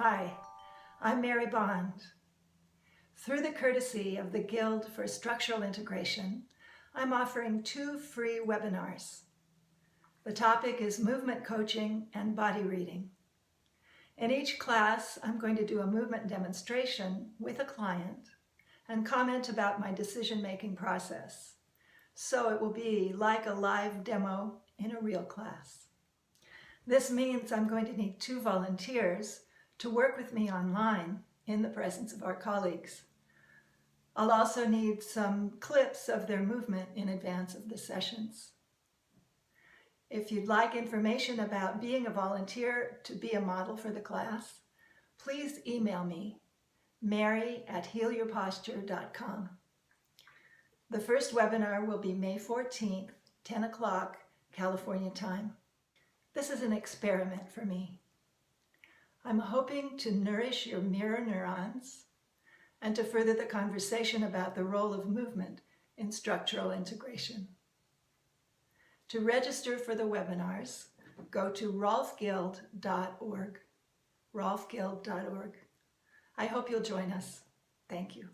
Hi, I'm Mary Bond. Through the courtesy of the Guild for Structural Integration, I'm offering 2 free webinars. The topic is movement coaching and body reading. In each class, I'm going to do a movement demonstration with a client and comment about my decision-making process. So it will be like a live demo in a real class. This means I'm going to need 2 volunteers to work with me online in the presence of our colleagues. I'll also need some clips of their movement in advance of the sessions. If you'd like information about being a volunteer to be a model for the class, please email me, mary@healyourposture.com. The first webinar will be May 14th, 10 o'clock, California time. This is an experiment for me. I'm hoping to nourish your mirror neurons and to further the conversation about the role of movement in structural integration. To register for the webinars, go to rolfguild.org. rolfguild.org. I hope you'll join us. Thank you.